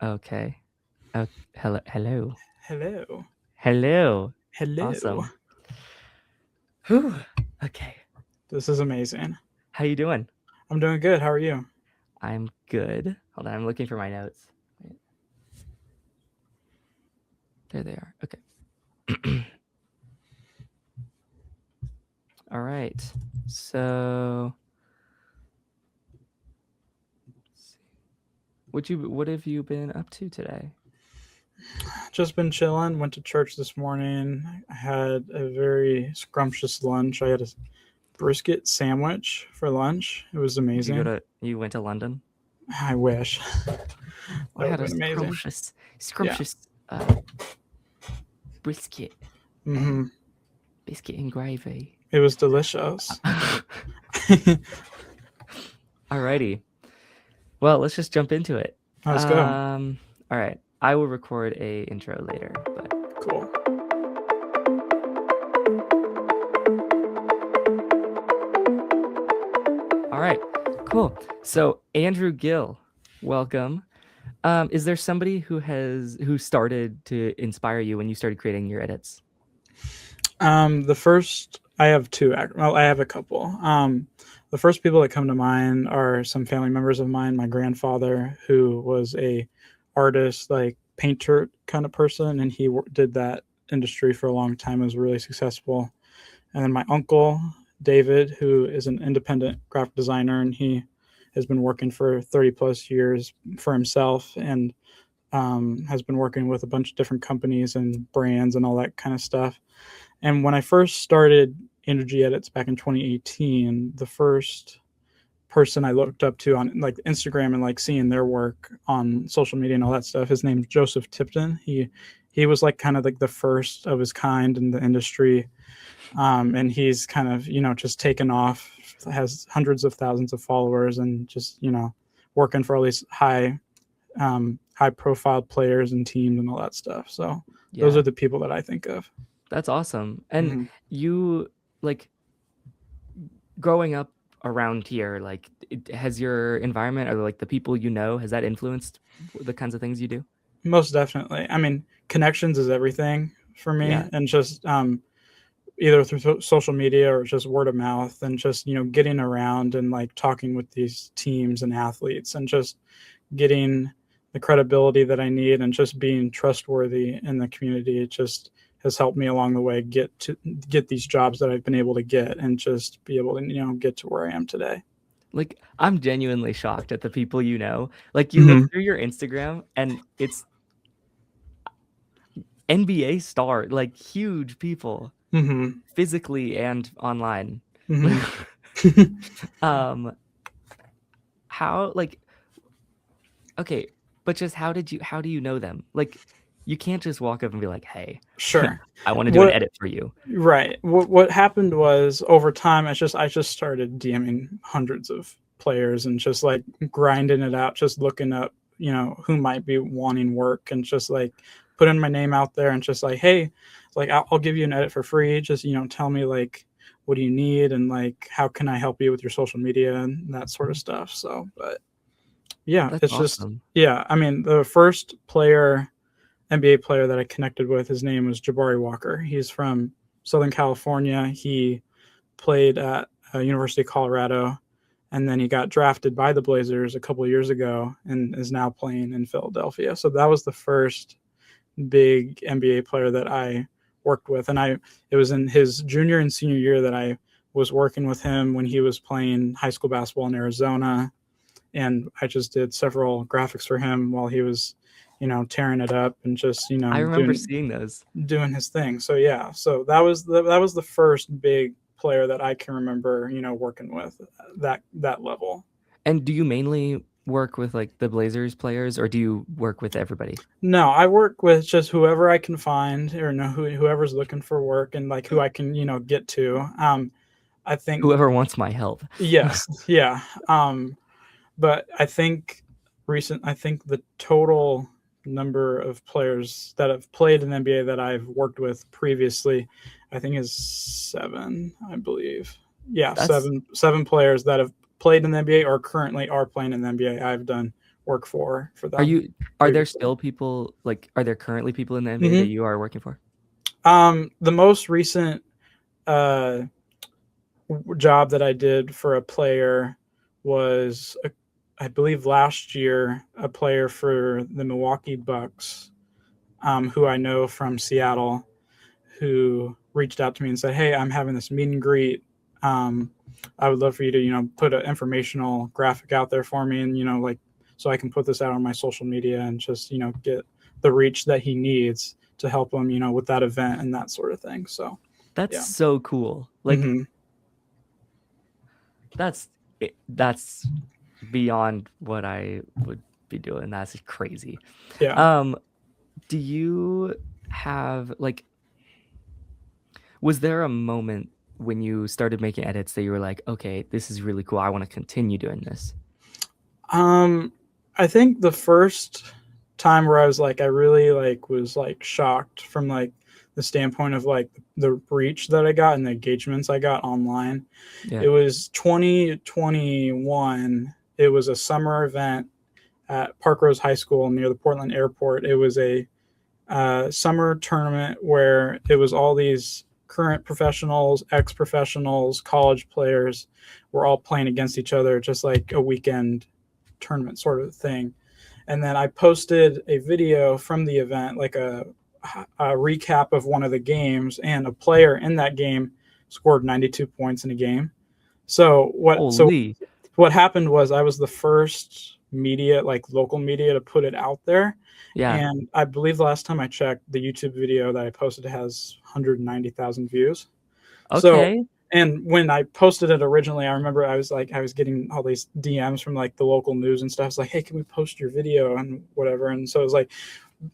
Okay. Hello. Hello. Hello. Hello. Hello. Awesome. Whew. Okay. This is amazing. How you doing? I'm doing good. How are you? I'm good. Hold on. I'm looking for my notes. Wait. There they are. Okay. All right. So, what have you been up to today? Just been chilling. Went to church this morning. I had a very scrumptious lunch. I had a brisket sandwich for lunch. It was amazing. You went to London? I wish. I That would had have a been amazing. Yeah. scrumptious brisket and Mm-hmm. biscuit and gravy. It was delicious. Alrighty. Well, let's just jump into it. Let's go. All right. I will record a intro later, but Cool. all right. Cool. So, Andrew Gill, welcome. Is there somebody who started to inspire you when you started creating your edits? The first I have two. Well, I have a couple. The first people that come to mind are some family members of mine. My grandfather, who was a artist, like painter kind of person, and he did that industry for a long time. Was really successful. And then my uncle David, who is an independent graphic designer, and he has been working for 30 plus years for himself, and has been working with a bunch of different companies and brands and all that kind of stuff. And when I first started Unedited back in 2018, the first person I looked up to on like Instagram and like seeing their work on social media and all that stuff, his name's Joseph Tipton. He was like kind of like the first of his kind in the industry, and he's kind of just taken off, has hundreds of thousands of followers, and just working for all these high profile players and teams and all that stuff. So those Yeah, are the people that I think of. that's awesome. And Mm-hmm. you like growing up around here, like has your environment or like the people you know, has that influenced the kinds of things you do? Most definitely. I mean, connections is everything for me, Yeah. and just either through social media or just word of mouth, and just getting around and like talking with these teams and athletes, and just getting the credibility that I need, and just being trustworthy in the community. It just has helped me along the way get these jobs that I've been able to get, and just be able to get to where I am today. Like I'm genuinely shocked at the people you know. Like you look Mm-hmm. through your Instagram and it's NBA star, like huge people Mm-hmm. physically and online. Mm-hmm. um how like okay, but just how do you know them? Like you can't just walk up and be like, "Hey, Sure. I want to do an What edit for you." Right. What happened was, over time, I just started DMing hundreds of players, and just like grinding it out, just looking up, who might be wanting work, and just like putting my name out there, and just like, hey, like I'll give you an edit for free. Just tell me like what do you need, and like how can I help you with your social media and that sort of stuff. So, but yeah, That's it's just, awesome. yeah. I mean, the first player NBA player that I connected with, his name was Jabari Walker. He's from Southern California. He played at University of Colorado, and then he got drafted by the Blazers a couple of years ago, and is now playing in Philadelphia. So that was the first big NBA player that I worked with, and it was in his junior and senior year that I was working with him when he was playing high school basketball in Arizona, and I just did several graphics for him while he was, tearing it up, and just I remember doing seeing those. his thing. So yeah, so that was the first big player that I can remember, working with that level. And do you mainly work with like the Blazers players or do you work with everybody? No, I work with just whoever I can find, or know whoever's looking for work, and like who I can get to. I think Whoever wants my help. yes, yeah. But I think the total number of players that have played in the NBA that I've worked with previously, I think is seven, I believe. Yeah, That's seven players that have played in the NBA or currently are playing in the NBA. I've done work for Are them you are there previously. still people like are there currently people in the NBA that Hmm. you are working for? The most recent uh, job that I did for a player was, I believe, last year, a player for the Milwaukee Bucks, who I know from Seattle, who reached out to me and said, "Hey, I'm having this meet and greet. Um, I would love for you to, put an informational graphic out there for me, and like, so I can put this out on my social media and just, get the reach that he needs to help him, with that event and that sort of thing." So, That's yeah. so cool. Like Hmm. that's beyond what I would be doing. That's crazy. Yeah. Um, do you have like was there a moment when you started making edits that you were like, okay, this is really cool. I want to continue doing this? Um, I think the first time where I was like, I really like was like shocked from like the standpoint of like the reach that I got and the engagements I got online. Yeah. It was 2021. It was a summer event at Park Rose High School near the Portland Airport. It was a summer tournament where it was all these current professionals, ex professionals, college players were all playing against each other, just like a weekend tournament sort of thing. And then I posted a video from the event, like a recap of one of the games, and a player in that game scored 92 points in a game. So Holy. what happened was I was the first media, like local media, to put it out there. Yeah. And I believe the last time I checked, the YouTube video that I posted has 190,000 views. So, Okay. and when I posted it originally, I remember I was getting all these DMs from like the local news and stuff. It's like, hey, can we post your video and whatever? And so it was like,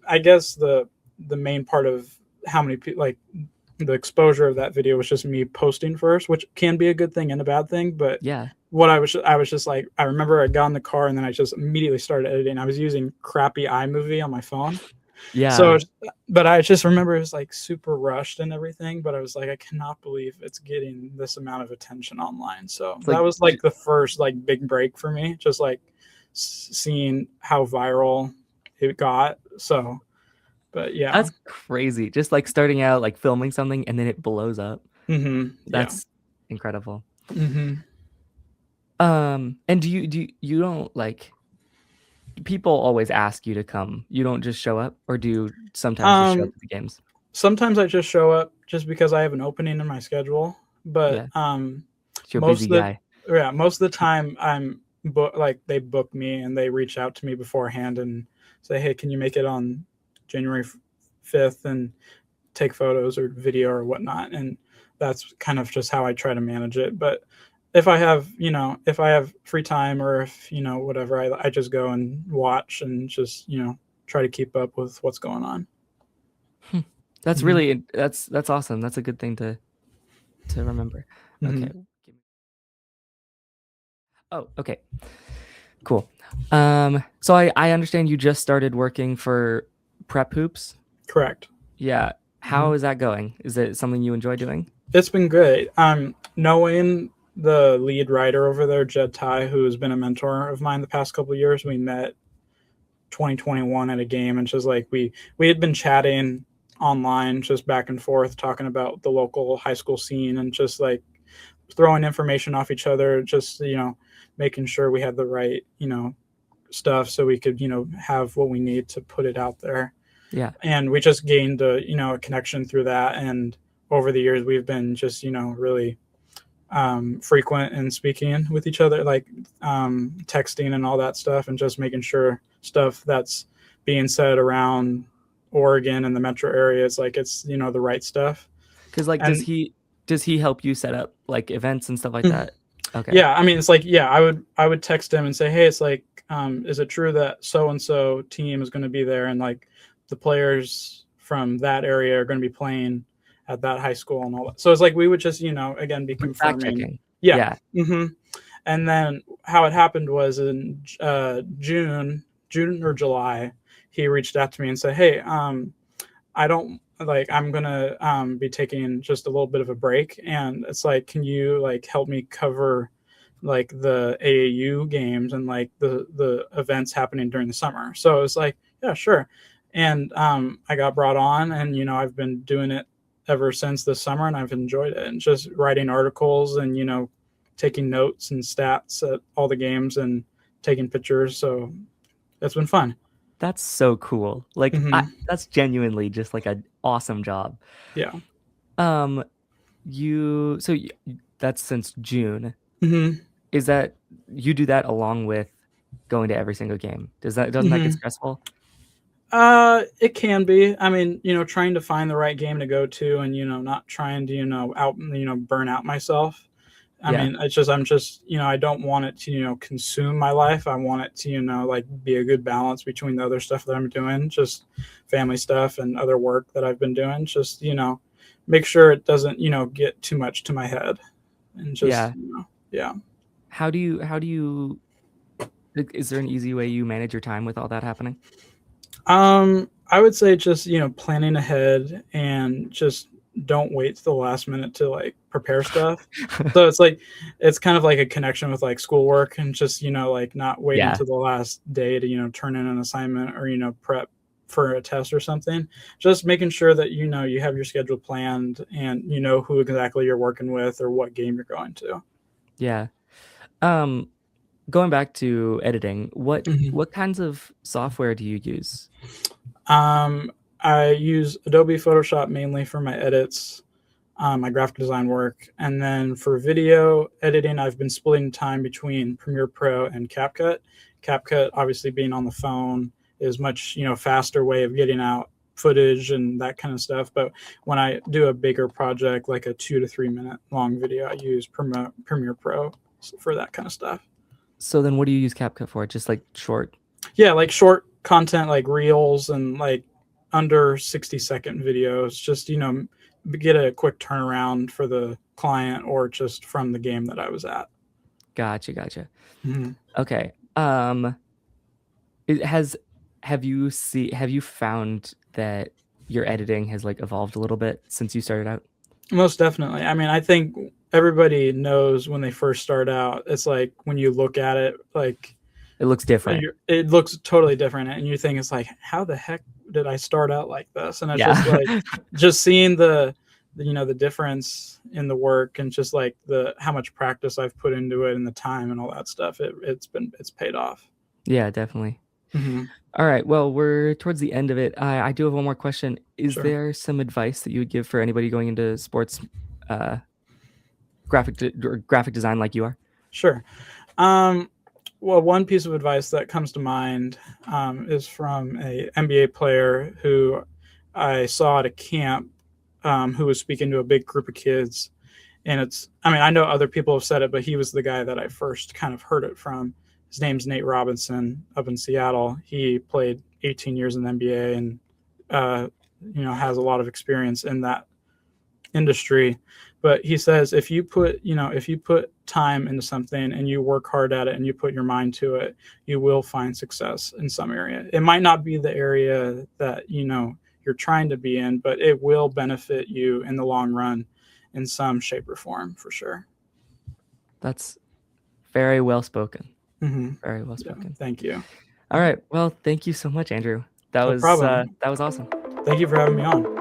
I guess the main part of how many people, like, the exposure of that video was just me posting first, which can be a good thing and a bad thing. But Yeah. what I was just like, I remember I got in the car and then I just immediately started editing. I was using crappy iMovie on my phone. So, Yeah. but I just remember it was like super rushed and everything. But I was like, I cannot believe it's getting this amount of attention online. So It's that like was like the first like big break for me, just like seeing how viral it got. So, but yeah. that's crazy. Just like starting out like filming something and then it blows up. Yeah. That's incredible. Hmm. And you don't like people always ask you to come. You don't just show up, or do you sometimes just show up Um, to the games? Sometimes I just show up just because I have an opening in my schedule. But Yeah. You're a busy most of guy. the yeah, most of the time like they book me and they reach out to me beforehand and say, hey, can you make it on January 5th and take photos or video or whatnot? And that's kind of just how I try to manage it. But if I have free time or if, whatever, I just go and watch and just, try to keep up with what's going on. Hmm. That's Hmm. really that's awesome. That's a good thing to remember. Hmm. Okay. Oh, okay. Cool. So I understand you just started working for Prep Hoops. Correct. Yeah. Hmm. How is that going? Is it something you enjoy doing? It's been great. Knowing the lead writer over there, Jed Ty, who has been a mentor of mine the past couple of years. We met 2021 at a game, and just like we had been chatting online, just back and forth, talking about the local high school scene, and just like throwing information off each other, just making sure we had the right stuff so we could have what we need to put it out there. Yeah. And we just gained a connection through that. And over the years we've been just really frequent in speaking with each other, like texting and all that stuff, and just making sure stuff that's being said around Oregon and the metro area is like it's the right stuff. Cause like And does he help you set up like events and stuff like that? Okay. yeah, I mean, it's like, yeah, I would text him and say, hey, it's like, is it true that so and so team is going to be there, and like the players from that area are going to be playing at that high school and all that. So it's like we would just again be Like fact confirming. checking. Yeah. Yeah. Hmm. And then how it happened was in June or July, he reached out to me and said, hey, I don't like I'm gonna be taking just a little bit of a break, and it's like, can you like help me cover like the AAU games and like the events happening during the summer. So it was like, yeah, sure. And I got brought on, and I've been doing it ever since this summer, and I've enjoyed it. And just writing articles and taking notes and stats at all the games and taking pictures. So it's been fun. That's so cool. Like Hmm. that's genuinely just like an awesome job. Yeah. Um, that's since June. Hmm. Is that you do that along with going to every single game? Doesn't that get Hmm. stressful? It can be. I mean, trying to find the right game to go to, and not trying to, burn out myself. I Yeah. mean, I'm just, I don't want it to, consume my life. I want it to, like be a good balance between the other stuff that I'm doing, just family stuff and other work that I've been doing. Just, make sure it doesn't, get too much to my head, and just, Yeah. yeah. How do you is there an easy way you manage your time with all that happening? I would say just, planning ahead and just don't wait to the last minute to like prepare stuff. So it's like it's kind of like a connection with like schoolwork, and just, like not waiting Yeah. to the last day to, turn in an assignment or, prep for a test or something. Just making sure that you have your schedule planned, and you know who exactly you're working with or what game you're going to. Yeah. Um, Going back to editing, what Mhm. what kinds of software do you use? Um, I use Adobe Photoshop mainly for my edits, my graphic design work. And then for video editing, I've been splitting time between Premiere Pro and CapCut. CapCut, obviously being on the phone, is much faster way of getting out footage and that kind of stuff. But when I do a bigger project, like a 2 to 3 minute long video, I use Premiere Pro for that kind of stuff. So then what do you use CapCut for? Just like short. Yeah, like short content, like reels and like under 60-second videos, just get a quick turnaround for the client or just from the game that I was at. Gotcha. Hmm. Okay. It has have you found that your editing has like evolved a little bit since you started out? Most definitely. I mean, I think everybody knows when they first start out, it's like when you look at it, like It looks different. it looks totally different, and you think it's like, how the heck did I start out like this? And it's just Yeah. like just seeing the difference in the work, and just like the how much practice I've put into it and the time and all that stuff. It's paid off. Yeah, definitely. Hmm. All right. Well, we're towards the end of it. I do have one more question. Is Sure. there some advice that you would give for anybody going into sports uh, or graphic design like you are? Sure. Um, well, one piece of advice that comes to mind is from a NBA player who I saw at a camp, who was speaking to a big group of kids. And I mean, I know other people have said it, but he was the guy that I first kind of heard it from. His name's Nate Robinson, up in Seattle. He played 18 years in the NBA, and uh, has a lot of experience in that industry. But he says if you put time into something and you work hard at it and you put your mind to it, you will find success in some area. It might not be the area that you're trying to be in, but it will benefit you in the long run in some shape or form, for sure. That's very well spoken. Hmm. Very well Yeah, spoken. thank you. All Yeah, right. Well, thank you so much, Andrew. no problem. That was awesome. Thank you for having me on.